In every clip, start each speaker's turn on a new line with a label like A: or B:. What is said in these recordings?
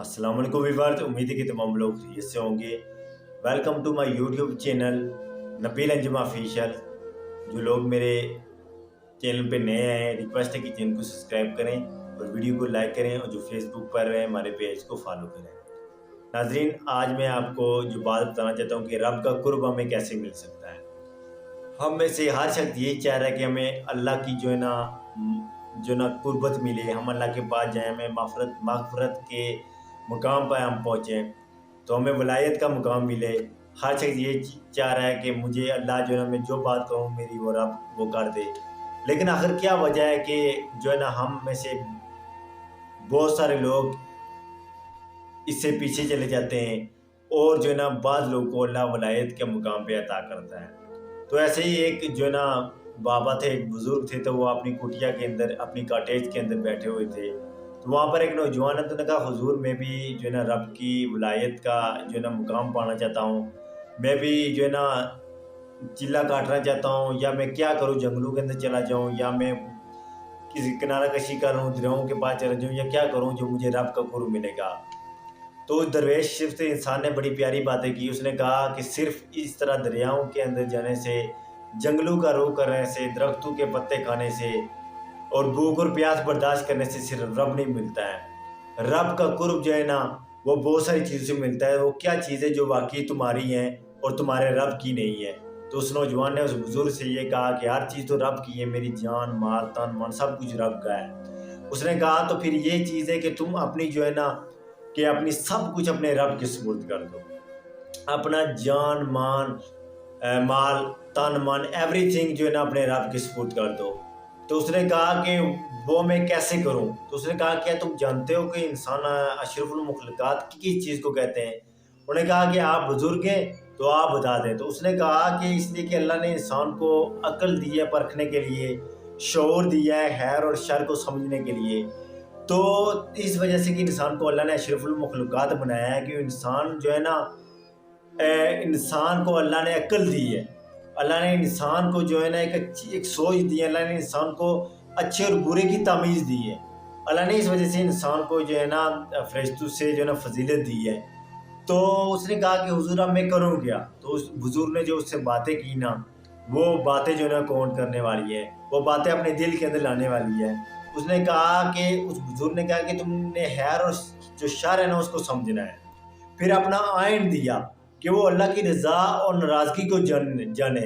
A: अस्सलाम वालेकुम व्यूअर्स, उम्मीद है कि तमाम लोग खैरियत से होंगे। Welcome to my YouTube channel Nabeel Anjum official. जो लोग मेरे चैनल पे नए आए हैं, रिक्वेस्ट है कि चैनल को सब्सक्राइब करें और वीडियो को लाइक करें, और जो फेसबुक पर हैं हमारे पेज को फॉलो करें। नाजरीन, आज मैं आपको जो बात बताना चाहता हूँ कि रब का कुर्ब हमें कैसे मिल सकता है। हम में से हर शख्स यही चाह रहा है कि हमें अल्लाह की जो ना कुर्बत मिले, हम अल्लाह के पास जाएं, हमें मग़फ़िरत के मुकाम पर हम पहुँचें, तो हमें वलायत का मुकाम मिले। हर शख्स ये चाह रहा है कि मुझे अल्लाह जो है ना, मैं जो बात कहूँ मेरी वो रब वो कर दे। लेकिन आखिर क्या वजह है कि जो है ना हम में से बहुत सारे लोग इससे पीछे चले जाते हैं, और जो है ना बाज़ लोगों को अल्लाह वलायत के मुकाम पे अता करता है। तो ऐसे ही एक जो है ना बाबा थे, एक बुज़ुर्ग थे, तो वो अपनी कुटिया के अंदर, अपनी कॉटेज के अंदर बैठे हुए थे। तो वहाँ पर एक नौजवान है, तो उन्होंने कहा, हुज़ूर मैं भी जो है ना रब की वलायत का जो है ना मुकाम पाना चाहता हूँ। मैं भी जो है ना चिल्ला काटना चाहता हूँ, या मैं क्या करूँ, जंगलों के अंदर चला जाऊँ, या मैं किसी किनारा कशी कर रहा हूँ, दरियाओं के पास चला जाऊँ, या क्या करूँ जो मुझे रब का कुर्ब मिलेगा। तो उस दरवेश सिर्फ इंसान ने बड़ी प्यारी बातें की। उसने कहा कि सिर्फ इस तरह दरियाओं के अंदर जाने से, जंगलों का रुख करने से, दरख्तों के पत्ते खाने से और भूख और प्यास बर्दाश्त करने से सिर्फ रब नहीं मिलता है। रब का कुर्ब जो है ना, वो बहुत सारी चीज़ों से मिलता है। वो क्या चीज़ है जो वाकई तुम्हारी हैं और तुम्हारे रब की नहीं है। तो उस नौजवान ने उस बुजुर्ग से ये कहा कि हर चीज़ तो रब की है, मेरी जान माल तन मन सब कुछ रब का है। उसने कहा तो फिर ये चीज़ है कि तुम अपनी जो है ना, कि अपनी सब कुछ अपने रब के सुपुर्द कर दो। अपना जान मान माल तन मन एवरीथिंग जो है ना अपने रब के सुपुर्द कर दो। तो उसने कहा कि वो मैं कैसे करूं? तो उसने कहा, क्या तुम जानते हो कि इंसान अशरफुल मखलूक़ात किस चीज़ को कहते हैं? उन्होंने कहा कि आप बुजुर्ग हैं तो आप बता दें। तो उसने कहा कि इसलिए कि अल्लाह ने इंसान को अक्ल दी है परखने के लिए, शऊर दिया है खैर और शर को समझने के लिए। तो इस वजह से कि इंसान को अल्लाह ने अशरफुल मखलूक़ात बनाया है, कि इंसान जो है ना, इंसान को अल्लाह ने अक्ल दी है। अल्लाह ने इंसान को जो है ना एक सोच दी है। अल्लाह ने इंसान को अच्छे और बुरे की तमीज़ दी है। अल्लाह ने इस वजह से इंसान को जो है ना फरिश्तों से जो है ना फजीलत दी है। तो उसने कहा कि हुजूर अब मैं करूँ क्या? तो उस बुजुर्ग ने जो उससे बातें की ना, वो बातें जो है ना कौन करने वाली है, वो बातें अपने दिल के अंदर लाने वाली है। उसने कहा कि उस बुजुर्ग ने कहा कि तुमने खैर और जो शर है ना उसको समझना है। फिर अपना आइन दिया कि वो अल्लाह की रज़ा और नाराज़गी को जाने,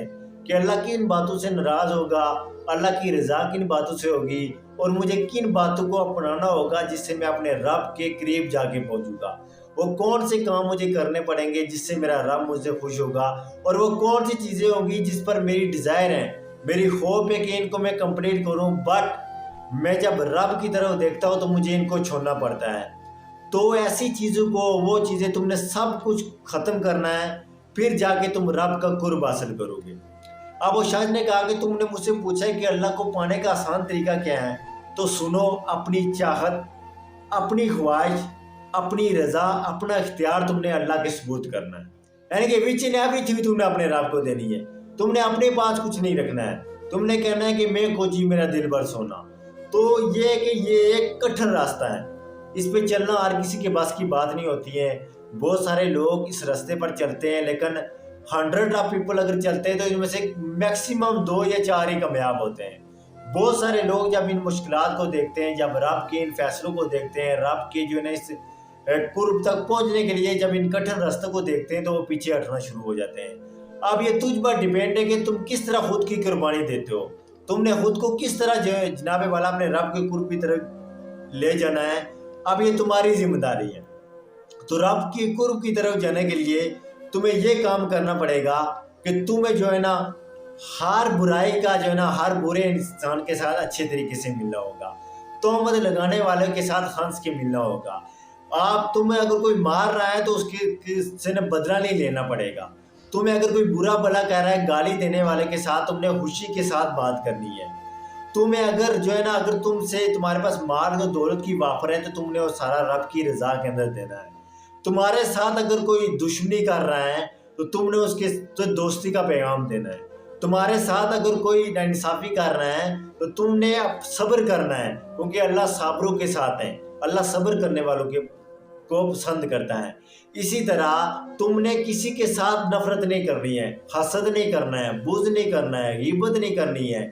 A: कि अल्लाह की इन बातों से नाराज़ होगा, अल्लाह की रज़ा किन बातों से होगी, और मुझे किन बातों को अपनाना होगा जिससे मैं अपने रब के करीब जाके पहुंचूंगा। वो कौन से काम मुझे करने पड़ेंगे जिससे मेरा रब मुझसे खुश होगा, और वो कौन सी चीज़ें होंगी जिस पर मेरी डिज़ायर है, मेरी ख्वाब है कि इनको मैं कंप्लीट करूं, बट मैं जब रब की तरफ देखता हूं तो मुझे इनको छोड़ना पड़ता है। तो ऐसी चीज़ों को, वो चीज़ें तुमने सब कुछ ख़त्म करना है, फिर जाके तुम रब का कुर्ब हासिल करोगे। अब वो शख्स ने कहा कि तुमने मुझसे पूछा है कि अल्लाह को पाने का आसान तरीका क्या है, तो सुनो, अपनी चाहत, अपनी ख्वाहिश, अपनी रज़ा, अपना इख्तियार तुमने अल्लाह के सुपुर्द करना है। यानी कि विच इन एवरीथिंग तुमने अपने रब को देनी है। तुमने अपने पास कुछ नहीं रखना है। तुमने कहना है कि मैं खोजी मेरा दिल भर सोना। तो ये है कि ये एक कठिन रास्ता है, इस पे चलना हर किसी के बस की बात नहीं होती है। बहुत सारे लोग इस रास्ते पर चलते हैं, लेकिन 100 ऑफ पीपल अगर चलते हैं तो इनमें से मैक्सिमम 2 या 4 ही कामयाब होते हैं। बहुत सारे लोग जब इन मुश्किलात को देखते हैं, जब रब के इन फैसलों को देखते हैं, रब के जो है ना इस कुर्ब तक पहुंचने के लिए जब इन कठिन रास्तों को देखते हैं, तो वो पीछे हटना शुरू हो जाते हैं। अब ये तुझ पर डिपेंड है कि तुम किस तरह खुद की कुर्बानी देते हो। तुमने खुद को किस तरह जनाबे वाला अपने रब के कुर्ब की तरफ ले जाना है। अब ये तुम्हारी जिम्मेदारी है। तो रब की कुर्ब की तरफ जाने के लिए तुम्हें ये काम करना पड़ेगा कि तुम्हें जो है ना हर बुराई का जो है ना, हर बुरे इंसान के साथ अच्छे तरीके से मिलना होगा। तोहमत लगाने वाले के साथ हंस के मिलना होगा। आप तुम्हें अगर कोई मार रहा है तो उसके से न बदला नहीं लेना पड़ेगा। तुम्हें अगर कोई बुरा भला कह रहा है, गाली देने वाले के साथ तुमने खुशी के साथ बात करनी है। तुम्हें अगर जो है ना, अगर तुमसे तुम्हारे पास माल और दौलत की वाफर है, तो तुमने वो सारा रब की रज़ा के अंदर देना है। तुम्हारे साथ अगर कोई दुश्मनी कर रहा है तो तुमने उसके तो दोस्ती का पैगाम देना है। तुम्हारे साथ अगर कोई नाइंसाफ़ी कर रहा है तो तुमने अब सब्र करना है, क्योंकि अल्लाह साबरों के साथ है। अल्लाह सब्र करने वालों के کو پسند کرتا ہے۔ اسی طرح تم نے کسی کے ساتھ نفرت نہیں کرنی ہے، حسد نہیں کرنا ہے، بغض نہیں کرنا ہے، غیبت نہیں کرنی ہے۔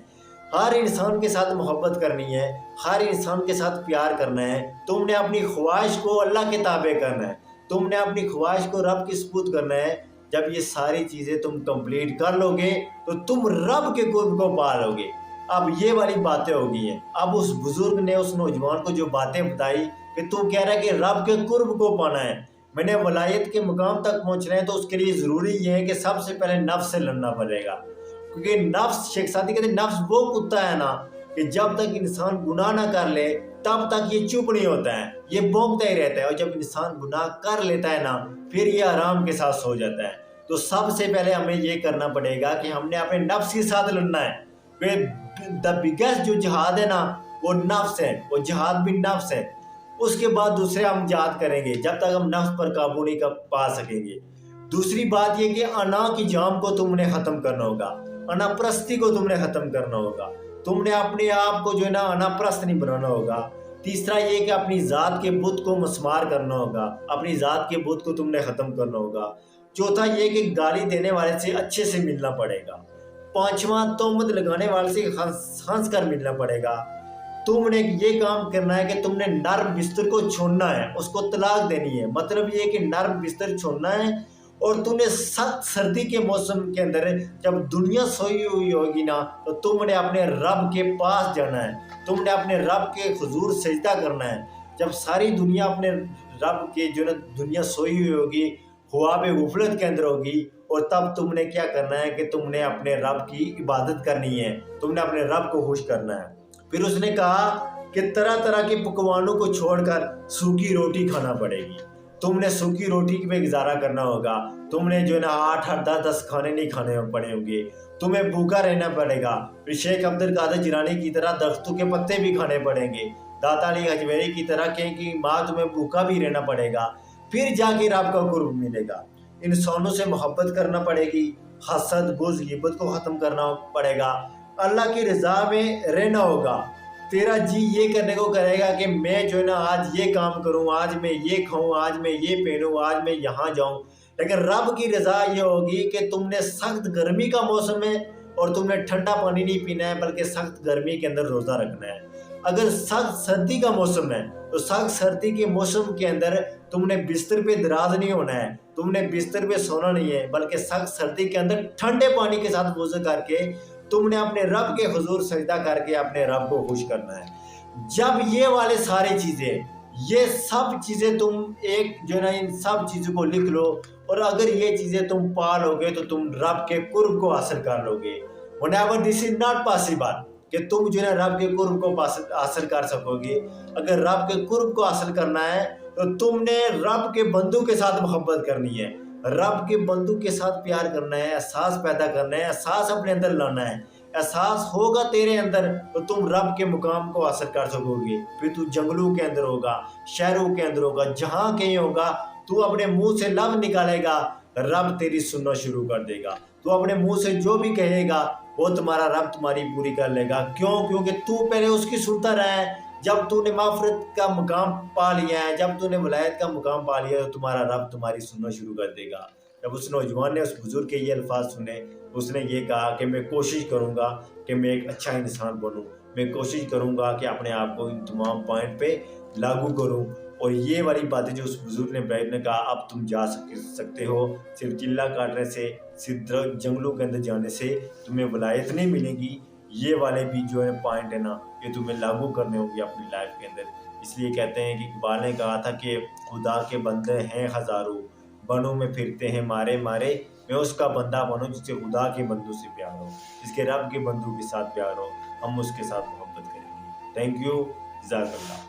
A: ہر انسان کے ساتھ محبت کرنی ہے، ہر انسان کے ساتھ پیار کرنا ہے۔ تم نے اپنی خواہش کو اللہ کے تابع کرنا ہے، تم نے اپنی خواہش کو رب کے سپرد کرنا ہے۔ جب یہ ساری چیزیں تم کمپلیٹ کر لو گے تو تم رب کے قرب کو پا لو گے۔ اب یہ والی باتیں ہو گئی ہیں۔ اب اس بزرگ نے اس نوجوان کو جو باتیں بتائی کہ تو کہہ رہا ہے کہ رب کے قرب کو پانا ہے، میں نے ولایت کے مقام تک پہنچنا ہے، تو اس کے لیے ضروری یہ ہے کہ سب سے پہلے نفس سے لڑنا پڑے گا۔ کیونکہ نفس، شیخ سعدی کہتے ہیں نفس وہ کتا ہے نا کہ جب تک انسان گناہ نہ کر لے تب تک یہ چپ نہیں ہوتا ہے، یہ بھونکتا ہی رہتا ہے، اور جب انسان گناہ کر لیتا ہے نا پھر یہ آرام کے ساتھ سو جاتا ہے۔ تو سب سے پہلے ہمیں یہ کرنا پڑے گا کہ ہم نے اپنے نفس کے ساتھ لڑنا ہے۔ دا بگیسٹ جو جہاد ہے نا وہ نفس ہے، وہ جہاد بھی نفس ہے۔ اس کے بعد دوسرے ہم جہاد کریں گے جب تک ہم نفس پر قابو نہیں پا سکیں گے۔ دوسری بات یہ کہ انا کی جام کو تم نے ختم کرنا ہوگا، انا پرستی کو تم نے ختم کرنا ہوگا، تم نے اپنے آپ کو جو ہے نا انا پرست نہیں بنانا ہوگا۔ تیسرا یہ کہ اپنی ذات کے بت کو مسمار کرنا ہوگا، اپنی ذات کے بت کو تم نے ختم کرنا ہوگا۔ چوتھا یہ کہ گالی دینے والے سے اچھے سے ملنا پڑے گا۔ پانچواں تہمت لگانے والے سے ہنس کر ملنا پڑے گا۔ تم نے یہ کام کرنا ہے کہ تم نے نرم بستر کو چھوڑنا ہے، اس کو طلاق دینی ہے۔ مطلب یہ کہ نرم بستر چھوڑنا ہے، اور تم نے سخت سردی کے موسم کے اندر جب دنیا سوئی ہوئی ہوگی نا تو تم نے اپنے رب کے پاس جانا ہے، تم نے اپنے رب کے حضور سجدہ کرنا ہے۔ جب ساری دنیا اپنے رب کے جو دنیا سوئی ہوئی ہوگی، خواب غفلت کے اندر ہوگی، اور تب تم نے کیا کرنا ہے کہ تم نے اپنے رب کی عبادت کرنی ہے، تم نے اپنے رب کو خوش کرنا ہے۔ پھر اس نے کہا کہ طرح طرح کے پکوانوں کو چھوڑ کر سوکھی روٹی کھانا پڑے گی، تم نے سوکھی روٹی پہ گزارا کرنا ہوگا، تم نے جو ہے نا 8-10 کھانے نہیں کھانے پڑے ہوں گے، تمہیں بھوکا رہنا پڑے گا۔ پھر شیخ عبدالقادر جیلانی کی طرح درختوں کے پتے بھی کھانے پڑیں گے، داتا علی حجویری کی طرح کہ ماں تمہیں بھوکا بھی رہنا پڑے گا، پھر جا کے رب کا قرب ملے گا۔ انسانوں سے محبت کرنا پڑے گی، حسد بغض غیبت کو ختم کرنا پڑے گا، اللہ کی رضا میں رہنا ہوگا۔ تیرا جی یہ کرنے کو کرے گا کہ میں جو ہے نا آج یہ کام کروں، آج میں یہ کھاؤں، آج میں یہ پہنوں، آج میں یہاں جاؤں، لیکن رب کی رضا یہ ہوگی کہ تم نے سخت گرمی کا موسم ہے اور تم نے ٹھنڈا پانی نہیں پینا ہے بلکہ سخت گرمی کے اندر روزہ رکھنا ہے۔ اگر سخت سردی کا موسم ہے تو سخت سردی کے موسم کے اندر تم نے بستر پہ دراز نہیں ہونا ہے، تم نے بستر پہ سونا نہیں ہے، بلکہ سخت سردی کے اندر ٹھنڈے پانی کے ساتھ وضو کر کے تم نے اپنے رب کے حضور سجدہ کر کے اپنے رب کو خوش کرنا ہے۔ جب یہ والے ساری چیزیں، یہ سب چیزیں تم ایک جو ہے نا ان سب چیزوں کو لکھ لو، اور اگر یہ چیزیں تم پا لو گے تو تم رب کے قرب کو حاصل کر لو گے۔ whenever this is not possible کہ تم جو ہے رب کے قرب کو حاصل کر سکو گے۔ اگر رب کے قرب کو حاصل کرنا ہے تو تم نے رب کے بندوں کے ساتھ محبت کرنی ہے، رب کے بندوں کے ساتھ پیار کرنا ہے، احساس پیدا کرنا ہے، احساس اپنے اندر لانا ہے۔ احساس ہوگا تیرے اندر تو تم رب کے مقام کو حاصل کر سکو گے۔ پھر تو جنگلوں کے اندر ہوگا، شہروں کے اندر ہوگا، جہاں کہیں ہوگا، تو اپنے منہ سے لفظ نکالے گا، رب تیری سننا شروع کر دے گا۔ تو اپنے منہ سے جو بھی کہے گا وہ تمہارا رب تمہاری پوری کر لے گا۔ کیوں؟ کیونکہ تو پہلے اس کی سنتا رہا ہے۔ جب تو نے مغفرت کا مقام پا لیا ہے، جب تو نے ولایت کا مقام پا لیا ہے، تو تمہارا رب تمہاری سننا شروع کر دے گا۔ جب اس نوجوان نے اس بزرگ کے یہ الفاظ سنے، اس نے یہ کہا کہ میں کوشش کروں گا کہ میں ایک اچھا انسان بنوں، میں کوشش کروں گا کہ اپنے آپ کو ان تمام پوائنٹ پہ لاگو کروں۔ اور یہ والی باتیں جو اس بزرگ نے ابراہیم نے کہا اب تم جا سکتے ہو، صرف چلہ کاٹنے سے، صرف جنگلوں کے اندر جانے سے تمہیں ولایت نہیں ملے گی، یہ والے بھی جو ہے پوائنٹ ہے نا یہ تمہیں لاگو کرنے ہوں گے اپنی لائف کے اندر۔ اس لیے کہتے ہیں کہ اقبال نے کہا تھا کہ خدا کے بندے ہیں ہزاروں، بنوں میں پھرتے ہیں مارے مارے، میں اس کا بندہ بنوں جس سے خدا کے بندوں سے پیار ہو، جس کے رب کے بندوں کے ساتھ پیار ہو، ہم اس کے ساتھ محبت کریں گے۔ تھینک یو، جزاک اللہ۔